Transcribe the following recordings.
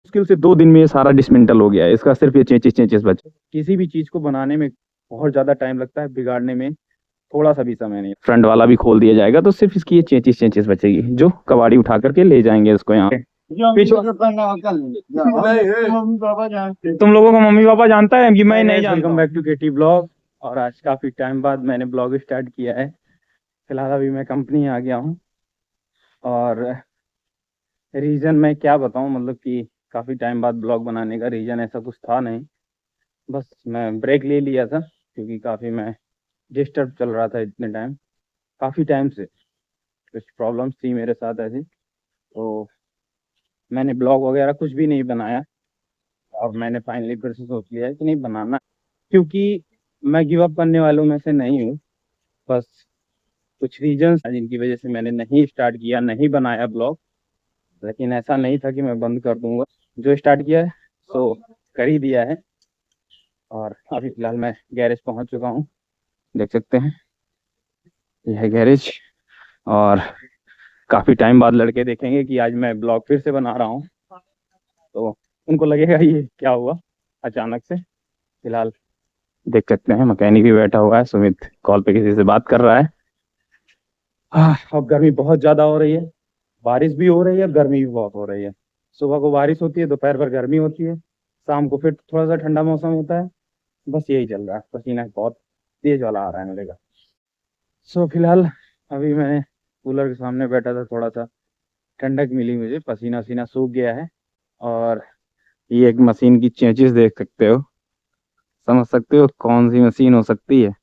मुश्किल से 2 दिन में ये सारा डिसमेंटल हो गया है। इसका सिर्फ ये चेंचेस बचे। किसी भी चीज को बनाने में बहुत ज्यादा टाइम लगता है, बिगाड़ने में थोड़ा सा भी समय नहीं। फ्रंट वाला भी खोल दिया जाएगा तो सिर्फ इसकी ये चेंचेस बचेगी, जो कबाड़ी उठा करके ले जाएंगे इसको यहाँ। तुम लोगों को मम्मी पापा जानता है कि मैं नहीं जानता। Welcome back to KT blog. और आज काफी टाइम बाद मैंने ब्लॉग स्टार्ट किया है। फिलहाल अभी मैं कंपनी आ गया हूँ और रीज़न मैं क्या बताऊँ, मतलब कि काफ़ी टाइम बाद ब्लॉग बनाने का रीज़न ऐसा कुछ था नहीं। बस मैं ब्रेक ले लिया था क्योंकि काफ़ी मैं डिस्टर्ब चल रहा था इतने टाइम, काफ़ी टाइम से कुछ प्रॉब्लम्स थी मेरे साथ ऐसी। तो मैंने ब्लॉग वगैरह कुछ भी नहीं बनाया और मैंने फाइनली फिर से सोच लिया है कि नहीं बनाना, क्योंकि मैं गिव अप करने वालों में से नहीं हूँ। बस कुछ रीजंस जिनकी वजह से मैंने नहीं स्टार्ट किया, नहीं बनाया ब्लॉग। लेकिन ऐसा नहीं था कि मैं बंद कर दूंगा, जो स्टार्ट किया है सो कर ही दिया है। और अभी फिलहाल मैं गैरेज पहुंच चुका हूं, देख सकते हैं यह है गैरेज। और काफ़ी टाइम बाद लड़के देखेंगे कि आज मैं ब्लॉग फिर से बना रहा हूं, तो उनको लगेगा ये क्या हुआ अचानक से। फिलहाल देख सकते हैं मैकेनिक भी बैठा हुआ है, सुमित कॉल पे किसी से बात कर रहा है। अब गर्मी बहुत ज़्यादा हो रही है, बारिश भी हो रही है, गर्मी भी बहुत हो रही है। सुबह को बारिश होती है, दोपहर पर गर्मी होती है, शाम को फिर थोड़ा सा ठंडा मौसम होता है। बस यही चल रहा है, पसीना बहुत तेज वाला आ रहा है मेरे का। सो फिलहाल अभी मैं कूलर के सामने बैठा था, थोड़ा सा ठंडक मिली मुझे, पसीना वसीना सूख गया है। और ये एक मशीन की चेंचेस देख सकते हो, समझ सकते हो कौन सी मशीन हो सकती है।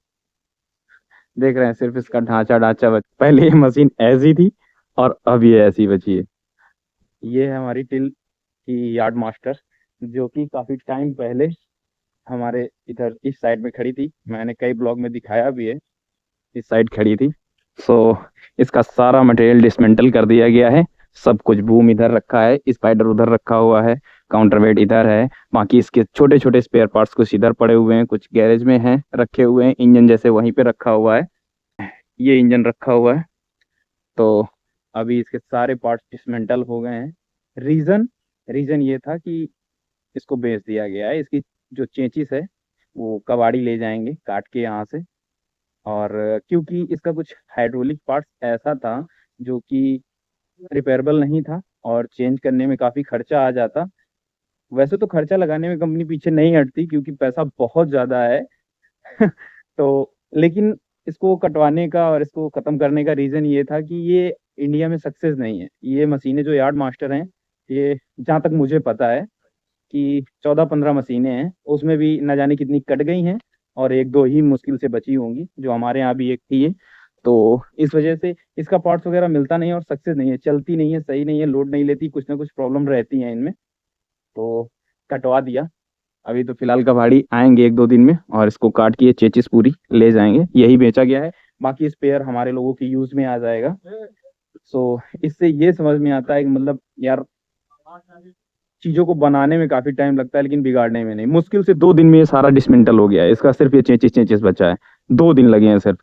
देख रहे हैं सिर्फ इसका ढांचा ढांचा पहले ये मशीन ऐसी थी और अब ये ऐसी बची है। ये है हमारी टिल की यार्ड मास्टर, जो कि काफ़ी टाइम पहले हमारे इधर इस साइड में खड़ी थी। मैंने कई ब्लॉग में दिखाया भी है, इस साइड खड़ी थी। सो इसका सारा मटेरियल डिसमेंटल कर दिया गया है। सब कुछ बूम इधर रखा है, स्पाइडर उधर रखा हुआ है, काउंटर वेट इधर है, बाकी इसके छोटे छोटे स्पेयर पार्ट्स कुछ इधर पड़े हुए हैं, कुछ गैरेज में हैं रखे हुए हैं। इंजन जैसे वहीं पे रखा हुआ है, ये इंजन रखा हुआ है। तो अभी इसके सारे पार्ट्स डिसमेंटल हो गए हैं। रीज़न रीज़न ये था कि इसको बेच दिया गया है। इसकी जो चेंचिस है वो कबाड़ी ले जाएंगे काट के यहाँ से। और क्योंकि इसका कुछ हाइड्रोलिक पार्ट्स ऐसा था जो कि रिपेयरेबल नहीं था और चेंज करने में काफ़ी खर्चा आ जाता। वैसे तो खर्चा लगाने में कंपनी पीछे नहीं हटती क्योंकि पैसा बहुत ज़्यादा है। तो लेकिन इसको कटवाने का और इसको ख़त्म करने का रीज़न ये था कि ये इंडिया में सक्सेस नहीं है। ये मशीनें जो यार्ड मास्टर हैं, ये जहाँ तक मुझे पता है कि 14-15 मशीनें हैं, उसमें भी न जाने कितनी कट गई हैं और एक दो ही मुश्किल से बची होंगी, जो हमारे यहाँ भी एक थी है। तो इस वजह से इसका पार्ट्स वगैरह मिलता नहीं है और सक्सेस नहीं है, चलती नहीं है, सही नहीं है, लोड नहीं लेती, कुछ ना कुछ प्रॉब्लम रहती है इनमें। तो कटवा दिया। अभी तो फिलहाल कबाड़ी आएंगे 1-2 दिन में और इसको काट के ये चेचिस पूरी ले जाएंगे, यही बेचा गया है। बाकी स्पेयर हमारे लोगों के यूज में आ जाएगा। सो इससे ये समझ में आता है कि मतलब यार, चीज़ों को बनाने में काफ़ी टाइम लगता है लेकिन बिगाड़ने में नहीं। मुश्किल से 2 दिन में ये सारा डिसमेंटल हो गया है। इसका सिर्फ ये चेंचेस बचा है, 2 दिन लगे हैं सिर्फ।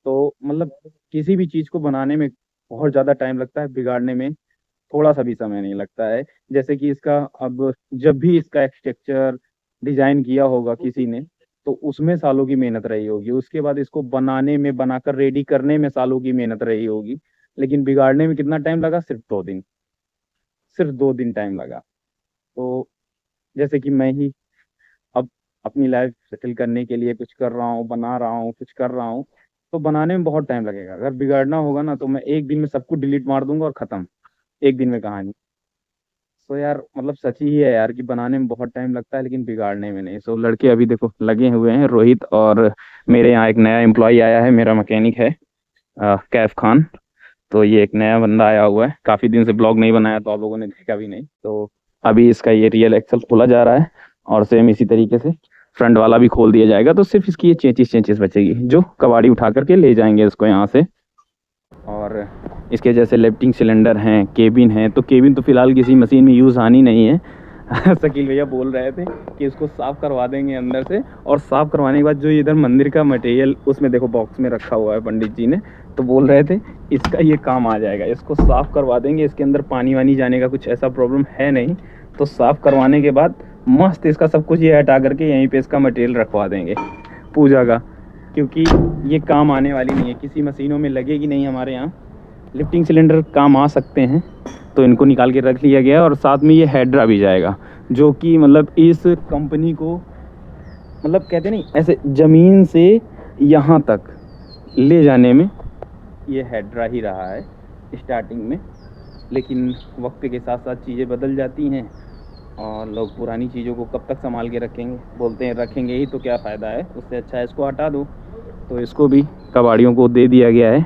तो मतलब किसी भी चीज़ को बनाने में बहुत ज़्यादा टाइम लगता है, बिगाड़ने में थोड़ा सा भी समय नहीं लगता है। जैसे कि इसका अब जब भी इसका स्ट्रक्चर डिजाइन किया होगा किसी ने, तो उसमें सालों की मेहनत रही होगी। उसके बाद इसको बनाने में, बनाकर रेडी करने में सालों की मेहनत रही होगी। लेकिन बिगाड़ने में कितना टाइम लगा? सिर्फ 2 दिन, सिर्फ 2 दिन टाइम लगा। तो जैसे कि मैं ही अब अपनी लाइफ सेटल करने के लिए कुछ कर रहा हूँ, बना रहा हूँ, कुछ कर रहा हूँ, तो बनाने में बहुत टाइम लगेगा। अगर बिगाड़ना होगा ना तो मैं एक दिन में सब कुछ डिलीट मार दूंगा और ख़त्म, एक दिन में कहानी। तो यार मतलब सच ही है यार कि बनाने में बहुत टाइम लगता है लेकिन बिगाड़ने में नहीं। सो लड़के अभी देखो लगे हुए हैं, रोहित और मेरे यहाँ एक नया एम्प्लॉय आया है, मेरा मैकेनिक है कैफ खान। तो ये एक नया बंदा आया हुआ है, काफ़ी दिन से ब्लॉग नहीं बनाया तो आप लोगों ने देखा भी नहीं। तो अभी इसका ये रियल एक्सल खोला जा रहा है और सेम इसी तरीके से फ्रंट वाला भी खोल दिया जाएगा तो सिर्फ इसकी ये चेंचेस बचेगी, जो कबाड़ी उठा करके ले जाएंगे इसको यहाँ से। और इसके जैसे लिफ्टिंग सिलेंडर हैं, केबिन है, तो केबिन तो फिलहाल किसी मशीन में यूज़ आनी नहीं है। शकील भैया बोल रहे थे कि इसको साफ़ करवा देंगे अंदर से, और साफ़ करवाने के बाद जो इधर मंदिर का मटेरियल उसमें देखो बॉक्स में रखा हुआ है पंडित जी ने, तो बोल रहे थे इसका ये काम आ जाएगा। इसको साफ़ करवा देंगे, इसके अंदर पानी वानी जाने का कुछ ऐसा प्रॉब्लम है नहीं, तो साफ़ करवाने के बाद मस्त इसका सब कुछ ये हटा करके यहीं पे इसका मटेरियल रखवा देंगे पूजा का, क्योंकि ये काम आने वाली नहीं है, किसी मशीनों में लगेगी नहीं हमारे यहाँ। लिफ्टिंग सिलेंडर काम आ सकते हैं तो इनको निकाल के रख लिया गया है। और साथ में ये हेड्रा भी जाएगा, जो कि मतलब इस कंपनी को मतलब कहते नहीं ऐसे ज़मीन से यहाँ तक ले जाने में ये हेड्रा ही रहा है स्टार्टिंग में। लेकिन वक्त के साथ साथ चीज़ें बदल जाती हैं और लोग पुरानी चीज़ों को कब तक संभाल के रखेंगे, बोलते हैं रखेंगे ही तो क्या फ़ायदा है, उससे अच्छा है इसको हटा दो। तो इसको भी कबाड़ियों को दे दिया गया है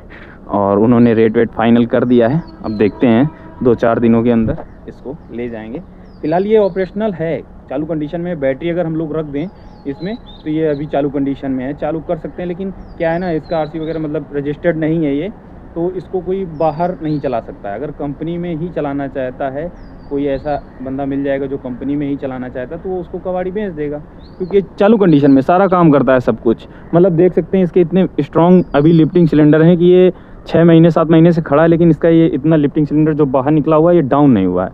और उन्होंने रेट वेट फाइनल कर दिया है। अब देखते हैं 2-4 दिनों के अंदर इसको ले जाएंगे। फ़िलहाल ये ऑपरेशनल है, चालू कंडीशन में। बैटरी अगर हम लोग रख दें इसमें तो ये अभी चालू कंडीशन में है, चालू कर सकते हैं। लेकिन क्या है ना, इसका आरसी वगैरह मतलब रजिस्टर्ड नहीं है ये, तो इसको कोई बाहर नहीं चला सकता है। अगर कंपनी में ही चलाना चाहता है, कोई ऐसा बंदा मिल जाएगा जो कंपनी में ही चलाना चाहता है, तो वो उसको कबाड़ी बेच देगा, क्योंकि चालू कंडीशन में सारा काम करता है सब कुछ। मतलब देख सकते हैं इसके इतने स्ट्रॉन्ग अभी लिफ्टिंग सिलेंडर हैं कि ये 6 महीने 7 महीने से खड़ा है, लेकिन इसका ये इतना लिफ्टिंग सिलेंडर जो बाहर निकला हुआ है ये डाउन नहीं हुआ है।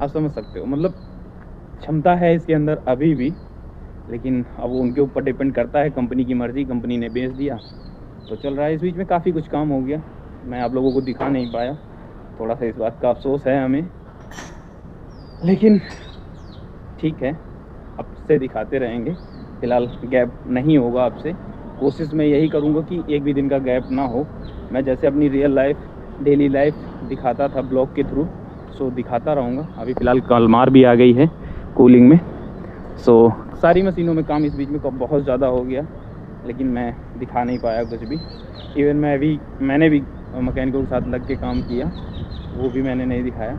आप समझ सकते हो, मतलब क्षमता है इसके अंदर अभी भी। लेकिन अब वो उनके ऊपर डिपेंड करता है, कंपनी की मर्ज़ी, कंपनी ने बेच दिया तो चल रहा है। इस बीच में काफ़ी कुछ काम हो गया, मैं आप लोगों को दिखा नहीं पाया, थोड़ा सा इस बात का अफसोस है हमें। लेकिन ठीक है, अब से दिखाते रहेंगे। फ़िलहाल गैप नहीं होगा अब से, कोशिश मैं यही करूँगा कि एक भी दिन का गैप ना हो। मैं जैसे अपनी रियल लाइफ, डेली लाइफ दिखाता था ब्लॉग के थ्रू, सो दिखाता रहूँगा। अभी फ़िलहाल कलमार भी आ गई है कूलिंग में, सो सारी मशीनों में काम इस बीच में बहुत ज़्यादा हो गया, लेकिन मैं दिखा नहीं पाया कुछ भी। इवन मैंने भी मैकेनिकों के साथ लग के काम किया, वो भी मैंने नहीं दिखाया।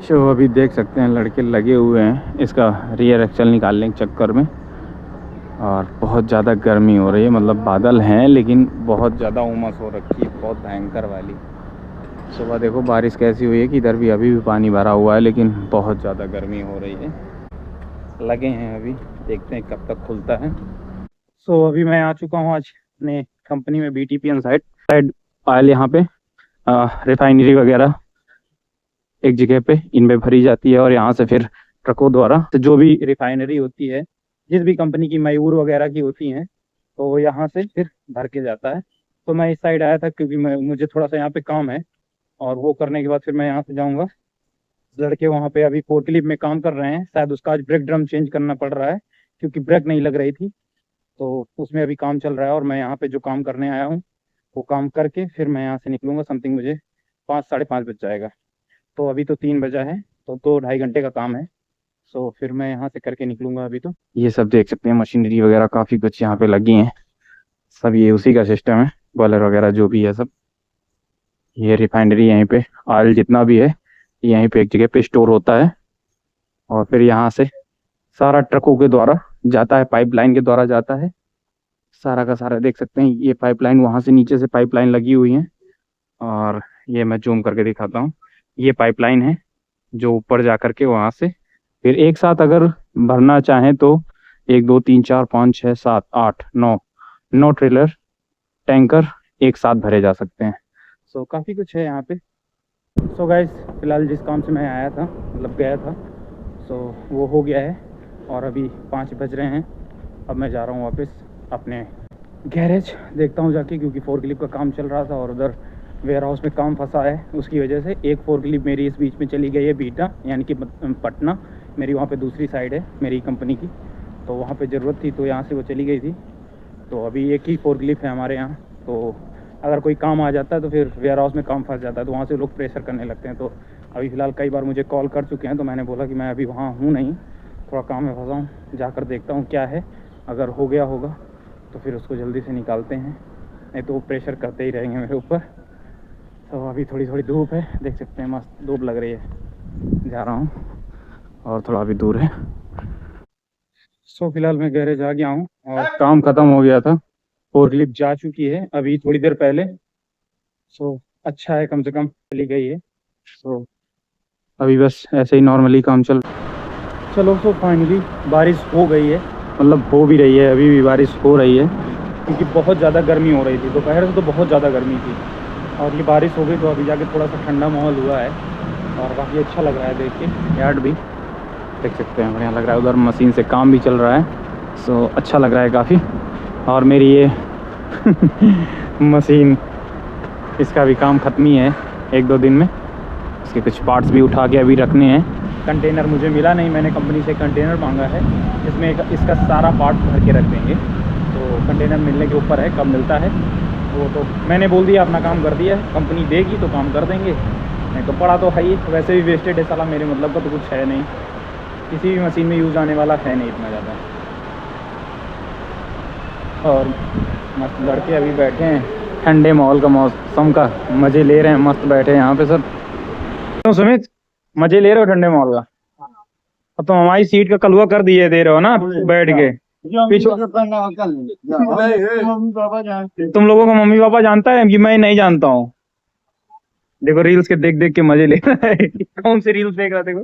सो अभी देख सकते हैं लड़के लगे हुए हैं इसका रियर एक्सल निकालने के चक्कर में। और बहुत ज़्यादा गर्मी हो रही है, मतलब बादल हैं लेकिन बहुत ज़्यादा उमस हो रखी है, बहुत भयंकर वाली। सुबह देखो बारिश कैसी हुई है कि इधर भी अभी भी पानी भरा हुआ है, लेकिन बहुत ज़्यादा गर्मी हो रही है। लगे हैं अभी, देखते हैं कब तक खुलता है। सो अभी मैं आ चुका हूँ आज अपने कंपनी में, BTPN साइड ऑयल यहाँ पे रिफाइनरी वगैरह एक जगह पे इनमें भरी जाती है, और यहाँ से फिर ट्रकों द्वारा तो जो भी रिफाइनरी होती है, जिस भी कंपनी की, मयूर वगैरह की होती हैं, तो वो यहाँ से फिर भर के जाता है। तो मैं इस साइड आया था क्योंकि मुझे थोड़ा सा यहाँ पे काम है, और वो करने के बाद फिर मैं यहाँ से जाऊँगा। लड़के वहाँ पे अभी फोर्कलिफ्ट में काम कर रहे हैं, शायद उसका आज ब्रेक ड्रम चेंज करना पड़ रहा है क्योंकि ब्रेक नहीं लग रही थी, तो उसमें अभी काम चल रहा है। और मैं यहाँ पे जो काम करने आया हूँ वो काम करके फिर मैं यहाँ से निकलूँगा। समथिंग मुझे 5 साढ़े 5 बज जाएगा। तो अभी तो 3 बजा है, तो 2-2.5 घंटे का काम है। सो फिर मैं यहाँ से करके निकलूँगा। अभी तो ये सब देख सकते हैं मशीनरी वगैरह काफ़ी कुछ यहाँ पे लगी हैं, सब ये उसी का सिस्टम है, बॉयलर वगैरह जो भी है सब। ये रिफाइनरी यहीं पे ऑयल जितना भी है यहीं पे एक जगह पे स्टोर होता है, और फिर यहाँ से सारा ट्रकों के द्वारा जाता है, पाइपलाइन के द्वारा जाता है सारा का सारा। देख सकते हैं ये पाइपलाइन, वहाँ से नीचे से पाइपलाइन लगी हुई है, और ये मैं जूम करके दिखाता हूँ। ये पाइपलाइन है जो ऊपर जा करके वहाँ से फिर एक साथ अगर भरना चाहें तो 1 2 3 4 5 6 7 8 9 ट्रेलर टैंकर एक साथ भरे जा सकते हैं। सो काफ़ी कुछ है यहाँ पे। सो गाइस, फ़िलहाल जिस काम से मैं आया था, मतलब गया था, सो वो हो गया है और अभी 5 बज रहे हैं। अब मैं जा रहा हूँ वापस अपने गैरेज, देखता हूँ जाके, क्योंकि फोर्कलिफ्ट का काम चल रहा था और उधर वेयर हाउस में काम फंसा है। उसकी वजह से एक फोर्कलिफ्ट मेरी इस बीच में चली गई है, बीटा यानी कि पटना, मेरी वहाँ पे दूसरी साइड है मेरी कंपनी की, तो वहाँ पे ज़रूरत थी तो यहाँ से वो चली गई थी। तो अभी एक ही फोर्कलिफ्ट है हमारे यहाँ, तो अगर कोई काम आ जाता है तो फिर वेयर हाउस में काम फंस जाता है, तो वहाँ से लोग प्रेशर करने लगते हैं। तो अभी फ़िलहाल कई बार मुझे कॉल कर चुके हैं, तो मैंने बोला कि मैं अभी वहाँ हूँ नहीं, थोड़ा काम में फंसा हूँ, जाकर देखता हूँ क्या है। अगर हो गया होगा तो फिर उसको जल्दी से निकालते हैं, नहीं तो वो प्रेशर करते ही रहेंगे मेरे ऊपर। तो अभी थोड़ी थोड़ी धूप है, देख सकते हैं मस्त धूप लग रही है। जा रहा हूँ और थोड़ा अभी दूर है। सो फिलहाल मैं गैरेज आ गया हूँ और काम ख़त्म हो गया था, फोर्कलिफ्ट जा चुकी है अभी थोड़ी देर पहले। सो अच्छा है, कम से कम चली गई है। सो अभी बस ऐसे ही नॉर्मली काम चलो। सो फाइनली बारिश हो गई है, मतलब हो भी रही है, अभी भी बारिश हो रही है, क्योंकि बहुत ज़्यादा गर्मी हो रही थी दोपहर से, तो बहुत ज़्यादा गर्मी थी, और ये बारिश हो गई तो अभी जाके थोड़ा सा ठंडा माहौल हुआ है। और काफ़ी अच्छा लग रहा है देख के। यार्ड भी देख सकते हैं, बढ़िया लग रहा है। उधर मशीन से काम भी चल रहा है, सो अच्छा लग रहा है काफ़ी। और मेरी ये मशीन, इसका भी काम ख़त्म ही है 1-2 दिन में। इसके कुछ पार्ट्स भी उठा के अभी रखने हैं। कंटेनर मुझे मिला नहीं, मैंने कंपनी से कंटेनर मांगा है, इसमें इसका सारा पार्ट भर के रख देंगे। तो कंटेनर मिलने के ऊपर है, कब मिलता है वो तो मैंने बोल दिया, अपना काम कर दिया है। कंपनी देगी तो काम कर देंगे, नहीं तो पड़ा तो है ही। वैसे भी वेस्टेड है साला, मेरे मतलब का तो कुछ है नहीं, किसी भी मशीन में यूज़ आने वाला है नहीं इतना ज़्यादा। और मस्त लड़के अभी बैठे हैं, ठंडे माहौल का, मौसम का मज़े ले रहे हैं, मस्त बैठे हैं यहाँ पे सब। तो सुमित, मज़े ले रहे हो ठंडे माहौल का? अब तो हमारी सीट का कलवा कर दिए दे रहे हो ना बैठ के पीछे। तुम लोगों को मम्मी पापा जानता है कि मैं नहीं जानता हूँ? देखो रील्स के देख देख के मजे ले रहा है। कौन से रील्स देख रहा देखो।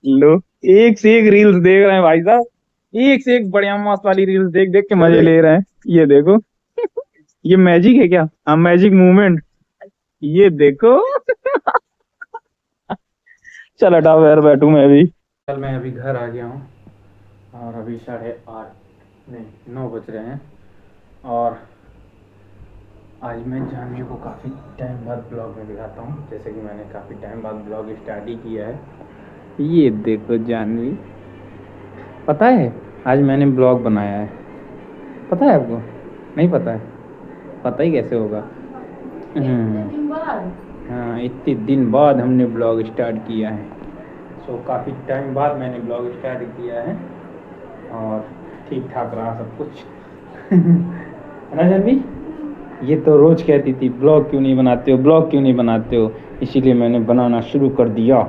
लो, एक से एक रील्स देख रहे हैं भाई साहब, एक से एक बढ़िया मस्त वाली रील्स देख देख के मजे ले रहे हैं। ये देखो, ये मैजिक है क्या? हाँ, मैजिक मूवमेंट, ये देखो। चल हटाओ यार, बैठू मैं भी। कल मैं अभी घर आ गया हूँ और अभी 8:30 नहीं 9 बज रहे हैं। और आज मैं जानवी को काफ़ी टाइम बाद ब्लॉग में दिखाता हूँ, जैसे कि मैंने काफ़ी टाइम बाद ब्लॉग स्टार्ट ही किया है। ये देखो जानवी, पता है आज मैंने ब्लॉग बनाया है? पता है आपको? नहीं पता है? पता ही कैसे होगा। हाँ, इतने दिन बाद हमने ब्लॉग स्टार्ट किया है। सो काफ़ी टाइम बाद मैंने ब्लॉग स्टार्ट किया है और ठीक ठाक रहा सब कुछ। है ना जानवी? ये तो रोज़ कहती थी ब्लॉग क्यों नहीं बनाते हो, ब्लॉग क्यों नहीं बनाते हो, इसीलिए मैंने बनाना शुरू कर दिया,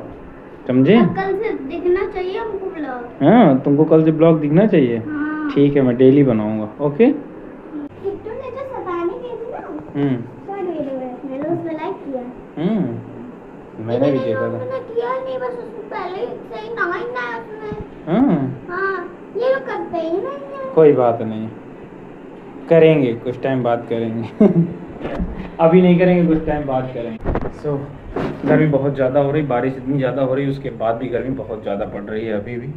समझे? कल से दिखना चाहिए हमको ब्लॉग। हाँ, तुमको कल से ब्लॉग दिखना चाहिए। हाँ। ठीक है, मैं डेली बनाऊंगा। ओके। किट्टू ने जो सताने की थी ना, क्या मैंने उसमें लाइक किया। मैंने भी देखा था। मैंने किया नहीं, बस उससे पहले से ही ना उसमें। हाँ, ये लोग करते ही नहीं है। कोई बात नहीं, करेंगे कुछ टाइम बाद करेंगे। अभी नहीं करेंगे, कुछ टाइम बाद करेंगे। सो गर्मी बहुत ज़्यादा हो रही, बारिश इतनी ज़्यादा हो रही, उसके बाद भी गर्मी बहुत ज़्यादा पड़ रही है अभी भी।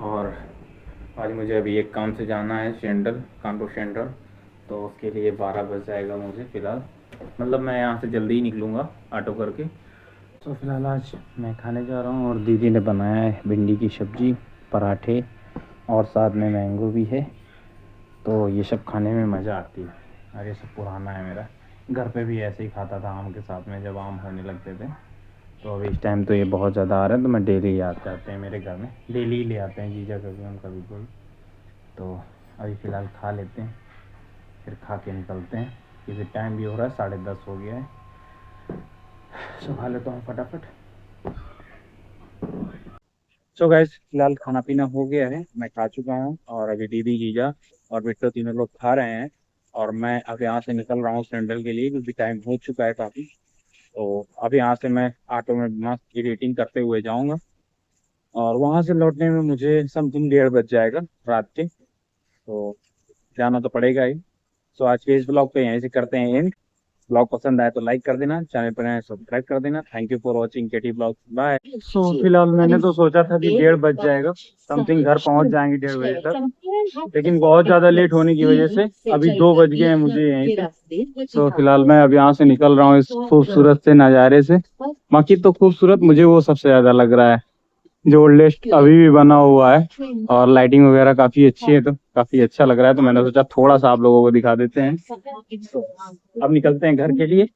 और आज मुझे अभी एक काम से जाना है सेंट्रल, कानपुर सेंट्रल, तो उसके लिए 12 बज जाएगा मुझे फ़िलहाल। मतलब मैं यहाँ से जल्दी ही निकलूँगा ऑटो करके। तो फ़िलहाल आज मैं खाने जा रहा हूँ और दीदी ने बनाया है भिंडी की सब्ज़ी, पराठे और साथ में मैंगो भी है। तो ये सब खाने में मज़ा आती है। और ये सब पुराना है मेरा, घर पे भी ऐसे ही खाता था आम के साथ में, जब आम होने लगते थे। तो अभी इस टाइम तो ये बहुत ज़्यादा आ रहा है, तो मैं डेली आते हैं मेरे घर में, डेली ही ले आते हैं जीजा कभी हम कभी कोई। तो अभी फ़िलहाल खा लेते हैं, फिर खा के निकलते हैं क्योंकि टाइम भी हो रहा है, 10:30 हो गया है। सो खा लेता हूँ फटाफट। सो गाइस, फिलहाल खाना पीना हो गया है, मैं खा चुका हूँ और अभी दीदी जीजा और बिट्टू तीनों लोग खा रहे हैं। और मैं अब यहाँ से निकल रहा हूँ सेंट्रल के लिए क्योंकि टाइम हो चुका है काफ़ी। तो अब यहाँ से मैं ऑटो में मस्त एडिटिंग करते हुए जाऊँगा और वहाँ से लौटने में मुझे समथिंग 1:30 बज जाएगा रात के। तो जाना तो पड़ेगा ही। सो आज के इस ब्लॉग पे यहीं से करते हैं एंड। ब्लॉग पसंद आए तो लाइक कर देना, चैनल पर नए सब्सक्राइब कर देना। Thank you for watching KT blog, bye. So फिलहाल मैंने तो सोचा था कि 1:30 बज जाएगा, समथिंग घर पहुंच जाएंगे 1:30 बजे तक, लेकिन बहुत ज़्यादा लेट होने की वजह से अभी 2 बज गए हैं मुझे यहीं पे। तो फिलहाल मैं अब यहाँ से निकल रहा हूँ इस खूबसूरत से नज़ारे से। बाकी तो खूबसूरत मुझे वो सबसे ज़्यादा लग रहा है जो ओल्डेस्ट अभी भी बना हुआ है और लाइटिंग वगैरह काफ़ी अच्छी है, तो काफ़ी अच्छा लग रहा है। तो मैंने सोचा थोड़ा सा आप लोगों को दिखा देते हैं। तो अब निकलते हैं घर के लिए।